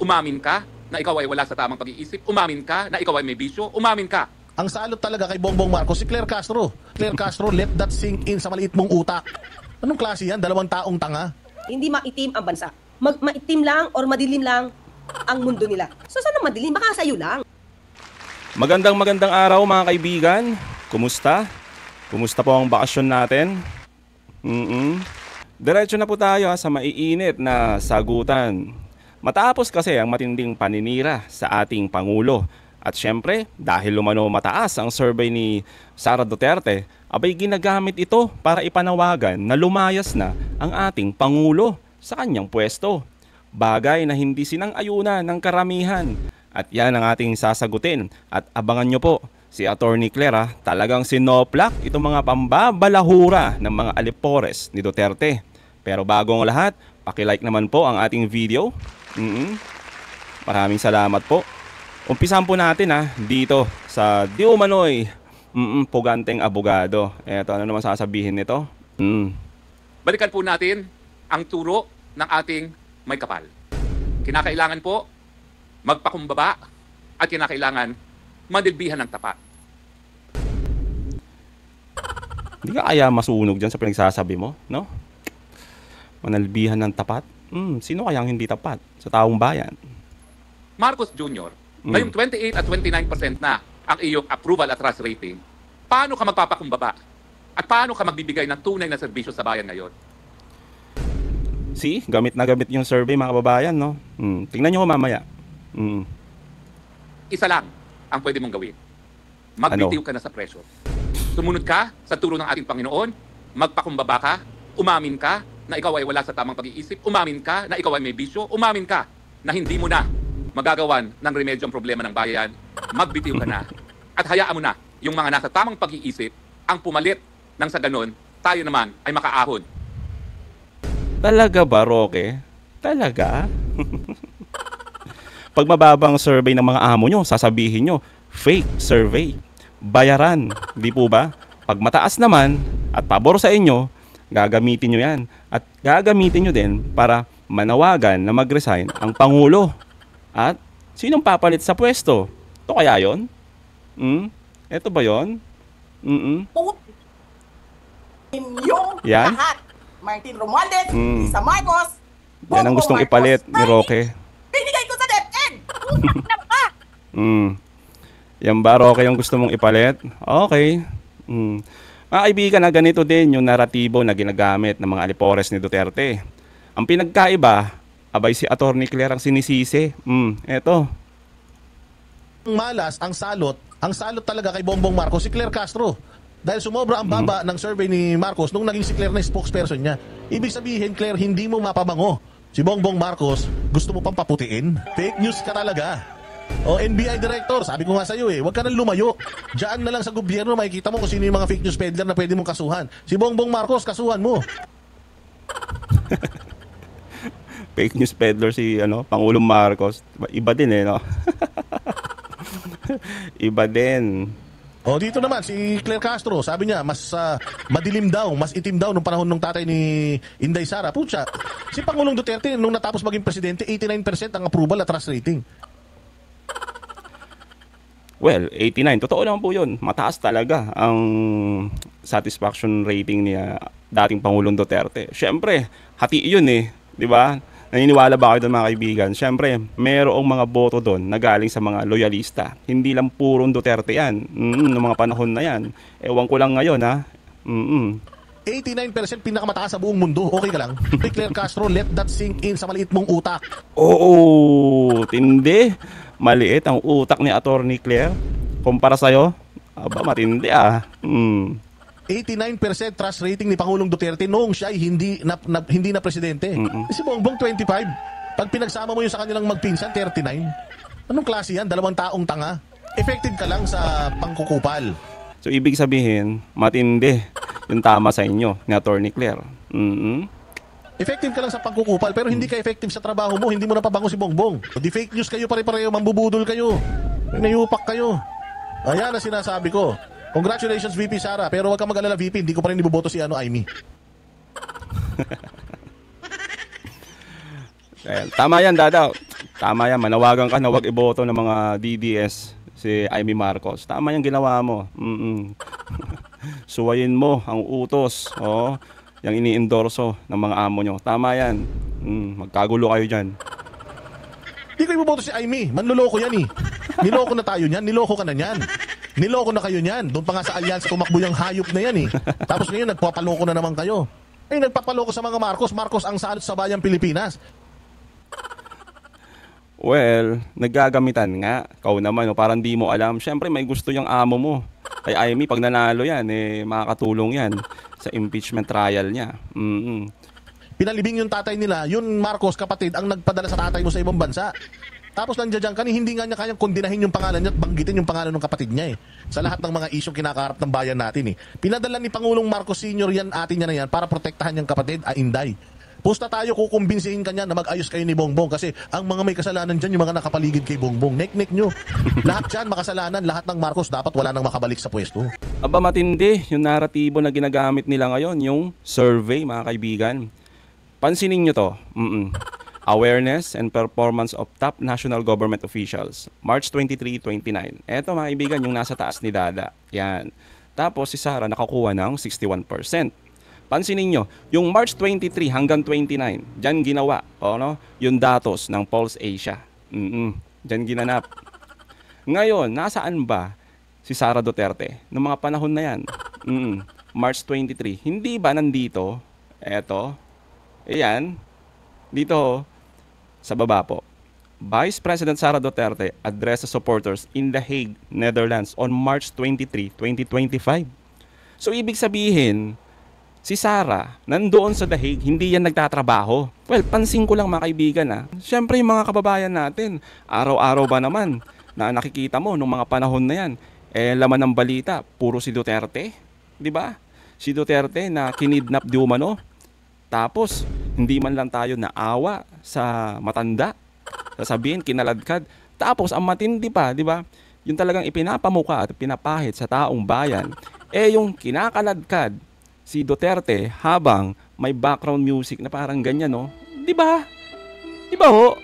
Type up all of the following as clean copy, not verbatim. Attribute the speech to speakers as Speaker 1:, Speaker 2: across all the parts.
Speaker 1: Umamin ka na ikaw ay wala sa tamang pag-iisip. Umamin ka na ikaw ay may bisyo. Umamin ka.
Speaker 2: Ang salot talaga kay Bongbong Marcos si Claire Castro. Claire Castro, let that sink in sa maliit mong utak. Anong klase yan? Dalawang taong tanga.
Speaker 3: Hindi maitim ang bansa. Maitim lang or madilim lang ang mundo nila. So sana madilim? Baka sa'yo lang.
Speaker 4: Magandang araw mga kaibigan. Kumusta? Kumusta po ang bakasyon natin? Diretso na po tayo sa maiinit na sagutan. Matapos kasi ang matinding paninira sa ating Pangulo. At syempre, dahil lumano mataas ang survey ni Sara Duterte, abay ginagamit ito para ipanawagan na lumayas na ang ating Pangulo sa kanyang pwesto. Bagay na hindi sinang-ayunan ng karamihan. At yan ang ating sasagutin. At abangan nyo po, si Atty. Claire talagang sinoplak itong mga pambabalahura ng mga alipores ni Duterte. Pero bago ang lahat, pakilike naman po ang ating video. Maraming salamat po. Umpisahan po natin dito sa Di Umano'y Puganteng Abogado. Eto, ano naman sasabihin nito?
Speaker 1: Balikan po natin ang turo ng ating may kapal. Kinakailangan po magpakumbaba at kinakailangan madilbihan ng tapat.
Speaker 4: Hindi ka kaya masunog dyan sa pinagsasabi mo, no? Manalbihan ng tapat? Sino kayang hindi tapat sa taong bayan?
Speaker 1: Marcos Jr., ngayong 28 at 29% na ang iyong approval at trust rating, paano ka magpapakumbaba? At paano ka magbibigay ng tunay na serbisyo sa bayan ngayon?
Speaker 4: See, gamit na gamit yung survey mga kababayan, no? Tingnan nyo ko mamaya.
Speaker 1: Isa lang ang pwede mong gawin. Magbitiw ka na sa presyo. Sumunod ka sa turo ng ating Panginoon, magpakumbaba ka, umamin ka na ikaw ay wala sa tamang pag-iisip, umamin ka na ikaw ay may bisyo, umamin ka na hindi mo na magagawan ng remedyo ang problema ng bayan, magbitiw ka na. At hayaan mo na yung mga nasa tamang pag-iisip ang pumalit nang sa ganon, tayo naman ay makaahon.
Speaker 4: Talaga ba, Roque? Talaga? Pag mababang survey ng mga amo nyo, sasabihin nyo, fake survey. Bayaran, di po ba? Pag mataas naman at pabor sa inyo, gagamitin nyo yan. At gagamitin nyo din para manawagan na mag-resign ang Pangulo. At sinong papalit sa pwesto? Ito kaya yun? Ito ba yun?
Speaker 5: Yung
Speaker 4: yan?
Speaker 5: lahat. Martin Romualdez, Lisa Marcos,
Speaker 4: yan ang gustong ipalit ni Roque.
Speaker 5: Binigay ko sa DepEd!
Speaker 4: Yan ba, Roque, yung gusto mong ipalit? Okay. Mga kaibigan, na ganito din yung naratibo na ginagamit ng mga alipores ni Duterte. Ang pinagkaiba, abay si Atty. Claire ang sinisisi. Eto.
Speaker 2: Ang malas, ang salot talaga kay Bongbong Marcos si Claire Castro. Dahil sumobra ang baba ng survey ni Marcos nung naging si Claire na spokesperson niya. Ibig sabihin, Claire, hindi mo mapabango. Si Bongbong Marcos, gusto mo pang paputiin? Fake news ka talaga. O NBI director, sabi ko nga sa'yo huwag ka nang lumayo. Diyan na lang sa gobyerno, makikita mo kung sino yung mga fake news peddler na pwede mong kasuhan. Si Bongbong Marcos, kasuhan mo.
Speaker 4: Fake news peddler si Pangulong Marcos. Iba din no? Iba din.
Speaker 2: O dito naman si Claire Castro, sabi niya mas madilim daw, mas itim daw nung panahon ng tatay ni Inday Sara. Pucha, si Pangulong Duterte nung natapos maging presidente, 89% ang approval at trust rating.
Speaker 4: Well, 89. Totoo naman po yun. Mataas talaga ang satisfaction rating niya dating Pangulong Duterte. Siyempre, hati yun di ba? Naniniwala ba kayo doon mga kaibigan? Siyempre, mayroong mga boto doon na galing sa mga loyalista. Hindi lang purong Duterte yan. Noong mga panahon na yan. Ewan ko lang ngayon
Speaker 2: 89% pinakamataas sa buong mundo. Okay ka lang? Claire Castro, let that sink in sa maliit mong utak.
Speaker 4: Oo, tindi. Maliit ang utak ni Atty. Claire. Kumpara sa'yo, matindi
Speaker 2: 89% trust rating ni Pangulong Duterte noong siya ay hindi na presidente. Si Bongbong 25. Pag pinagsama mo yun sa kanilang magpinsan, 39. Anong klase yan? Dalawang taong tanga. Effective ka lang sa pangkukupal.
Speaker 4: So ibig sabihin, matindi yung tama sa inyo ni Atty. Claire.
Speaker 2: Effective ka lang sa pangkukupal pero hindi ka effective sa trabaho mo. Hindi mo napabango si Bongbong. Di fake news kayo pare-pareho, mambubudol kayo. Nayupak kayo. Ayan na sinasabi ko. Congratulations VP Sara, pero wag kang mag-alala VP, hindi ko pa rin iboboto si Amy.
Speaker 4: Tama yan, Dadaw. Tama yan, manawagan ka na wag iboto ng mga DDS si Amy Marcos. Tama yung ginawa mo. Suwayin mo ang utos, yung ini-endorso ng mga amo nyo. Tama yan. Magkagulo kayo dyan.
Speaker 2: Hindi ko iboboto si Amy. Manloloko yan eh. Niloko na tayo niyan. Niloko ka na niyan. Niloko na kayo niyan. Doon pa nga sa alyansa tumakbo yung hayop na yan eh. Tapos ngayon nagpapaloko na naman kayo. Nagpapaloko sa mga Marcos. Marcos ang salot sa bayang Pilipinas.
Speaker 4: Well, naggagamitan nga. Kau naman, parang di mo alam. Siyempre, may gusto yung amo mo. Kay Amy, pag nanalo yan, makakatulong yan sa impeachment trial niya.
Speaker 2: Pinalibing yung tatay nila, yun Marcos kapatid ang nagpadala sa tatay mo sa ibang bansa. Tapos nandiyan ka hindi nga niya kayang kondinahin yung pangalan niya at banggitin yung pangalan ng kapatid niya sa lahat ng mga isyong kinakaharap ng bayan natin Pinadala ni Pangulong Marcos Sr. yan atin niya na yan para protektahan yung kapatid, Inday. Pusta tayo kukumbinsihin kanya na mag-ayos kayo ni Bongbong kasi ang mga may kasalanan dyan yung mga nakapaligid kay Bongbong. Nek-nek nyo. Lahat dyan makasalanan, lahat ng Marcos dapat wala nang makabalik sa pwesto.
Speaker 4: Aba matindi yung naratibo na ginagamit nila ngayon, yung survey mga kaibigan. Pansinin nyo to. Awareness and performance of top national government officials. March 23-29. Eto mga kaibigan, yung nasa taas ni Dada. Yan. Tapos si Sara nakakuha ng 61%. Pansinin nyo, yung March 23 hanggang 29, dyan ginawa, yung datos ng Pulse Asia. Dyan ginanap. Ngayon, nasaan ba si Sara Duterte noong mga panahon na yan? March 23. Hindi ba nandito? Eto. Ayan. Dito, sa baba po. Vice President Sara Duterte addressed supporters in The Hague, Netherlands on March 23, 2025. So, ibig sabihin, si Sara, nandoon sa The Hague, hindi yan nagtatrabaho. Well, pansin ko lang mga kaibigan Siyempre yung mga kababayan natin, araw-araw ba naman na nakikita mo nung mga panahon na yan, laman ng balita, puro si Duterte. Diba? Si Duterte na kinidnap di umano. Tapos, hindi man lang tayo naawa sa matanda. Sasabihin, kinaladkad. Tapos, ang matindi pa, diba? Yung talagang ipinapamuka at pinapahit sa taong bayan, yung kinakaladkad si Duterte habang may background music na parang ganyan, Di ba? Di ba ho?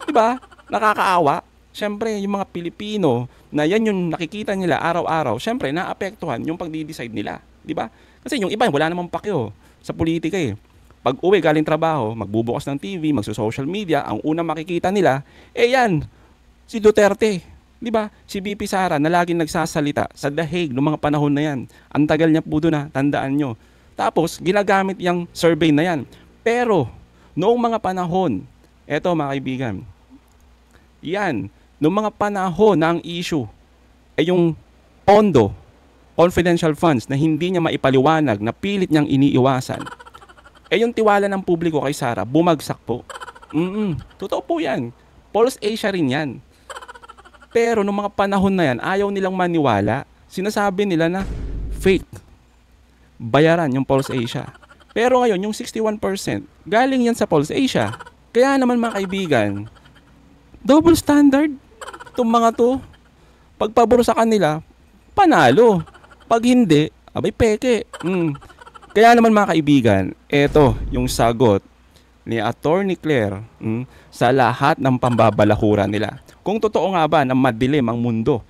Speaker 4: Di ba? Nakakaawa. Siyempre, yung mga Pilipino na yan yung nakikita nila araw-araw, siyempre, naapektuhan yung pagdi-decide nila. Di ba? Kasi yung iba, wala namang pakyo sa politika Pag uwi galing trabaho, magbubukas ng TV, magso-social media, ang unang makikita nila, yan, si Duterte. Di ba? Si BP Sara na laging nagsasalita sa The Hague noong mga panahon na yan. Ang tagal niya po doon tandaan nyo. Tapos, ginagamit yung survey na yan. Pero, noong mga panahon, eto mga kaibigan, yan, noong mga panahon na ang issue ay yung pondo, confidential funds na hindi niya maipaliwanag, na pilit niyang iniiwasan, yung tiwala ng publiko kay Sara, bumagsak po. Totoo po yan. Pulse Asia rin yan. Pero nung mga panahon na yan, ayaw nilang maniwala. Sinasabi nila na fake. Bayaran yung Pulse Asia. Pero ngayon, yung 61%, galing yan sa Pulse Asia. Kaya naman mga kaibigan, double standard. Itong mga to, pagpabor sa kanila, panalo. Pag hindi, abay peke. Kaya naman mga kaibigan, eto yung sagot ni Attorney Claire sa lahat ng pambabalahura nila. Kung totoo nga ba na madilim ang mundo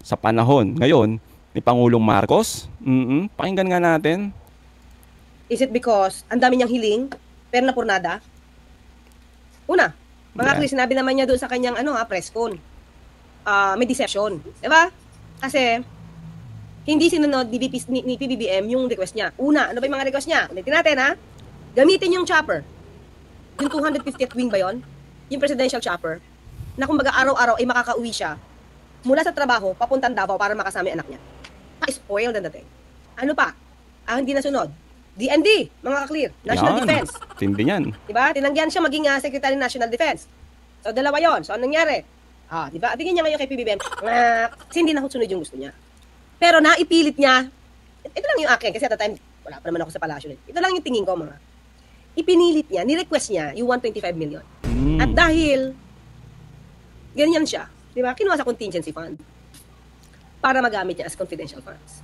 Speaker 4: sa panahon ngayon ni Pangulong Marcos, pakinggan nga natin.
Speaker 3: Is it because ang dami niyang hiling, pero napurnada? Una, mga Chris, sinabi naman niya doon sa kanyang press con. May deception. Diba? Kasi, hindi sinunod ni PBBM yung request niya. Una, ano ba yung mga request niya? Ulitin natin, Gamitin yung chopper. Yung 250th wing ba yun? Yung presidential chopper. Na kumbaga araw-araw ay makakauwi siya mula sa trabaho, papuntang Davao para makasama yung anak niya. Pa-spoiled ang dating. Ano pa? Ang hindi nasunod. DND, mga ka-clear. National Defense.
Speaker 4: Tindi yan.
Speaker 3: Diba? Tinanggihan siya maging Secretary ng National Defense. So, dalawa yon. So, anong nangyari? Diba? Bigyan niya ngayon kay PBBM. Kasi hindi nasunod yung gusto niya. Pero naipilit niya, ito lang yung akin, kasi at the time, wala pa naman ako sa palasyo. Ito lang yung tingin ko, mga. Ipinilit niya, ni-request niya yung 125 million. At dahil, ganyan siya, di ba? Kinuha sa contingency fund para magamit niya as confidential funds.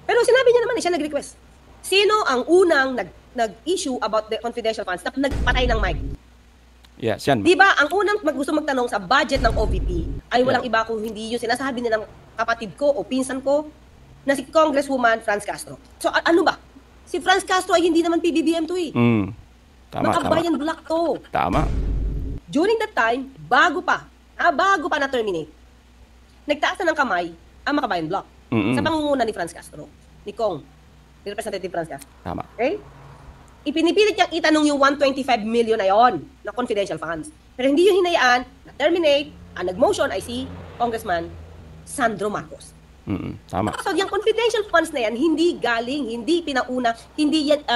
Speaker 3: Pero sinabi niya naman, siya nag-request. Sino ang unang nag-issue about the confidential funds na nagpatay ng mic?
Speaker 4: Yes, yan.
Speaker 3: Di ba, ang unang gusto magtanong sa budget ng OVP ay walang iba kung hindi yung sinasabi nilang kapatid ko o pinsan ko na si Congresswoman Franz Castro. So, ano ba? Si Franz Castro ay hindi naman PBBM to eh.
Speaker 4: Tama,
Speaker 3: Makabayan Black to.
Speaker 4: Tama.
Speaker 3: During that time, bago pa na-terminate, nagtaas na ng kamay ang Makabayan Block sa pangunguna ni Franz Castro, ni Kong, ni Representative Franz Castro.
Speaker 4: Tama.
Speaker 3: Okay? Ipinipilit niyang itanong yung 125 million na yon na confidential funds. Pero hindi yung hinayaan na-terminate. Ang nag-motion ay si Congressman Sandro Marcos.
Speaker 4: Tama.
Speaker 3: So, yung confidential funds na yan, hindi galing, hindi pinauna, hindi yan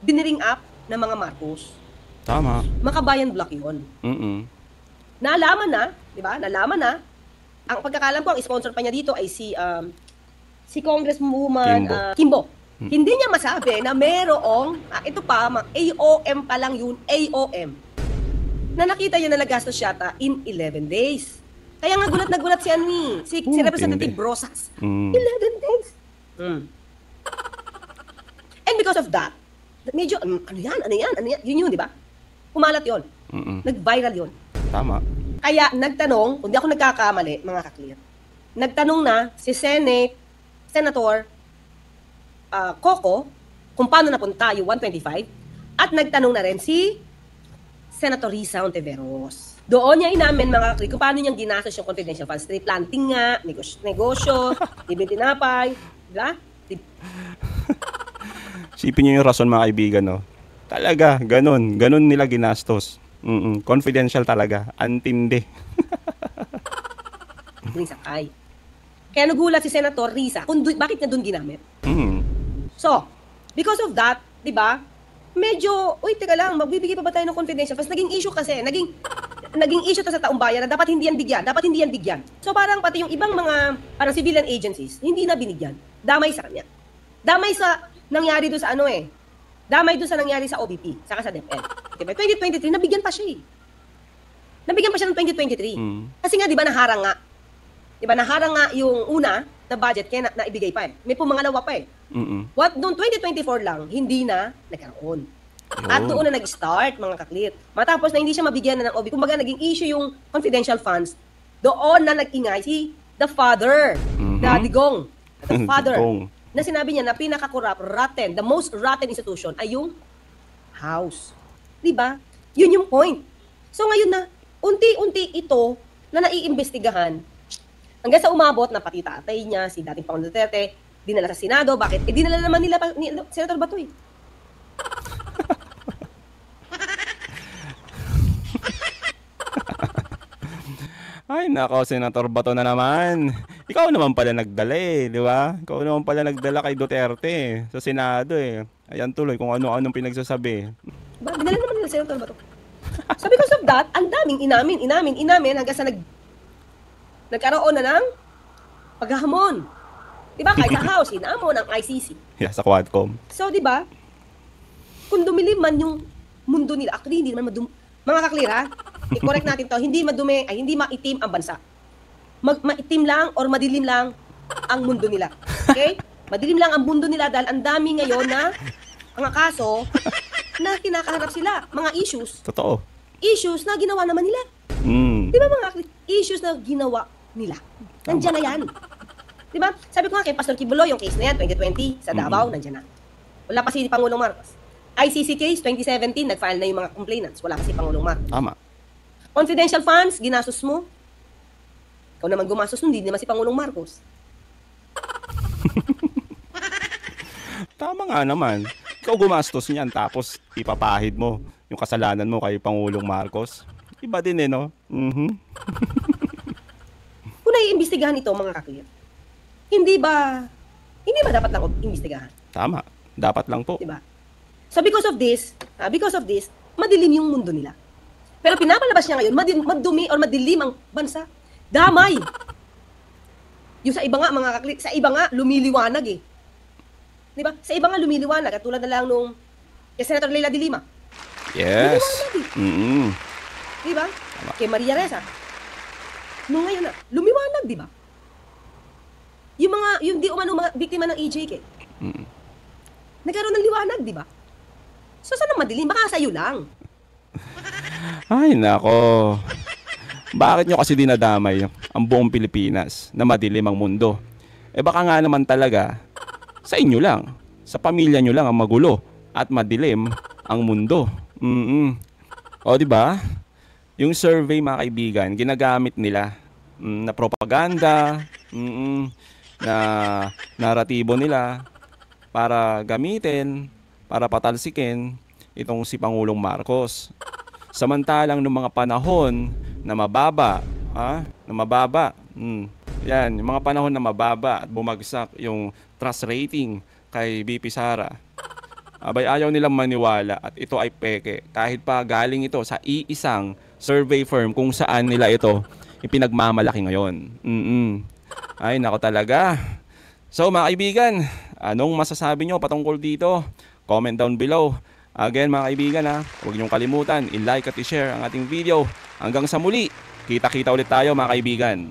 Speaker 3: biniring up ng mga Marcos.
Speaker 4: Tama.
Speaker 3: Makabayan Block yun. Nalaman na, di ba? Nalaman na. Ang pagkakalam ko, ang sponsor pa niya dito ay si Congresswoman Kimbo. Hindi niya masabi na merong, ito pa, AOM pa lang yun, AOM, na nakita niya na nagastos yata in 11 days. Kaya nga gulat na gulat si Representative Brosas. 11 days. And because of that, medyo, ano yan, yun, di ba? Kumalat yun. Nag-viral yun.
Speaker 4: Tama.
Speaker 3: Kaya nagtanong, kung di ako nagkakamali, mga kaklear, nagtanong na si Senator Coco kung paano napunta yung 125 at nagtanong na rin si Senator Risa Ontiveros. Doon niya inamin, mga kaklear, kung paano niyang ginastos yung confidential funds. Tree planting nga, negosyo, libre tinapay, di ba?
Speaker 4: Sipin niyo yung rason, mga kaibigan, no? Talaga, ganun nila ginastos. Confidential talaga. Antindi.
Speaker 3: Risa Kay. Kaya nagulat si Senator Risa kung bakit niya doon ginamit. So, because of that, di ba, medyo, teka lang, magbibigay pa ba tayo ng confidential funds? Naging issue kasi, naging issue to sa taong bayan na dapat hindi yan bigyan. So, parang pati yung ibang mga, parang civilian agencies, hindi na binigyan. Damay sa kanya. Damay sa nangyari doon sa damay doon sa nangyari sa OBP, saka sa DepEd. Diba? 2023, nabigyan pa siya eh. Nabigyan pa siya ng 2023. Kasi nga, di ba, naharang nga. Di ba, naharang nga yung una na budget kaya na ibigay pa eh. May pumangalawa pa eh. Noong 2024 lang, hindi na nagkaroon. At doon na nag-start, mga kaklit. Matapos na hindi siya mabigyan na ng OBP, kumbaga naging issue yung confidential funds, doon na nag-ingay si the father, Digong. The father. Na sinabi niya na rotten, the most rotten institution ay yung house. Diba? Yun yung point. So ngayon na, unti-unti ito na naiimbestigahan hanggang sa umabot na pati tatay niya, si dating Pangulong Duterte, dinala sa Senado. Bakit? Dinala naman nila ni Senator Bato eh.
Speaker 4: Ay, nako, Senator Bato na naman. Ikaw naman pala nagdala eh, di ba? Ikaw naman pala nagdala kay Duterte sa Senado eh. Ayan tuloy kung ano-anong pinagsasabi.
Speaker 3: Diba? Dinala naman nila Senator Bato. So because of that, ang daming inamin hanggang sa nagkaroon na ng paghahamon. Diba? Kahit sa House, inamon ng ICC.
Speaker 4: Yeah, sa Quadcom.
Speaker 3: So, diba? Kung dumilim man yung mundo nila, actually, hindi naman mga kaklira, i-correct natin to, hindi maitim ang bansa. Maitim lang or madilim lang ang mundo nila. Okay? Madilim lang ang mundo nila dahil ang dami ngayon na mga kaso na kinakaharap sila. Mga issues.
Speaker 4: Totoo.
Speaker 3: Issues na ginawa naman nila. Di ba mga issues na ginawa nila? Nandiyan na yan. Di ba? Sabi ko nga kay Pastor Kibuloy, yung case na yan, 2020, sa Davao, nandiyan na. Wala pa si Pangulong Marcos. ICC case, 2017, nag-file na yung mga complainants. Wala pa si Pangulong Marcos.
Speaker 4: Tama.
Speaker 3: Confidential funds, ginastos mo. Ikaw naman gumastos, hindi naman si Pangulong Marcos.
Speaker 4: Tama nga naman. Ikaw gumastos niyan tapos ipapahid mo yung kasalanan mo kay Pangulong Marcos. Iba din eh, no?
Speaker 3: Kung naiimbestigahan ito, mga kaklir, hindi ba dapat lang imbestigahan?
Speaker 4: Tama. Dapat lang po.
Speaker 3: Diba? So because of this, madilim yung mundo nila. Pero pinapalabas niya ngayon, madumi or madilim ang bansa. Damay! Yung sa iba nga, mga kaklit, sa iba nga, lumiliwanag eh. Diba? Sa iba nga lumiliwanag. At tulad na lang nung kay Senator Leila de Lima.
Speaker 4: Yes.
Speaker 3: Lumiwanag eh. Diba? Kay Maria Ressa. Nung ngayon na, lumiwanag, diba? Yung di umano mga biktima ng EJK. Nagkaroon ng liwanag, diba? So, saan ang madilim? Baka sa'yo lang.
Speaker 4: Ay, nako. Bakit nyo kasi dinadamay ang buong Pilipinas na madilim ang mundo? Eh baka nga naman talaga sa inyo lang, sa pamilya nyo lang ang magulo at madilim ang mundo. O di ba? Yung survey mga kaibigan, ginagamit nila na propaganda, na naratibo nila para gamitin, para patalsikin itong si Pangulong Marcos. Samantalang noong mga panahon na mababa, yan, yung mga panahon na mababa at bumagsak yung trust rating kay BP Sara, abay ayaw nilang maniwala at ito ay peke kahit pa galing ito sa iisang survey firm kung saan nila ito ipinagmamalaki ngayon. Ay nako talaga. So mga kaibigan, anong masasabi nyo patungkol dito? Comment down below. Again mga kaibigan, huwag niyong kalimutan i-like at i-share ang ating video. Hanggang sa muli, kita-kita ulit tayo mga kaibigan.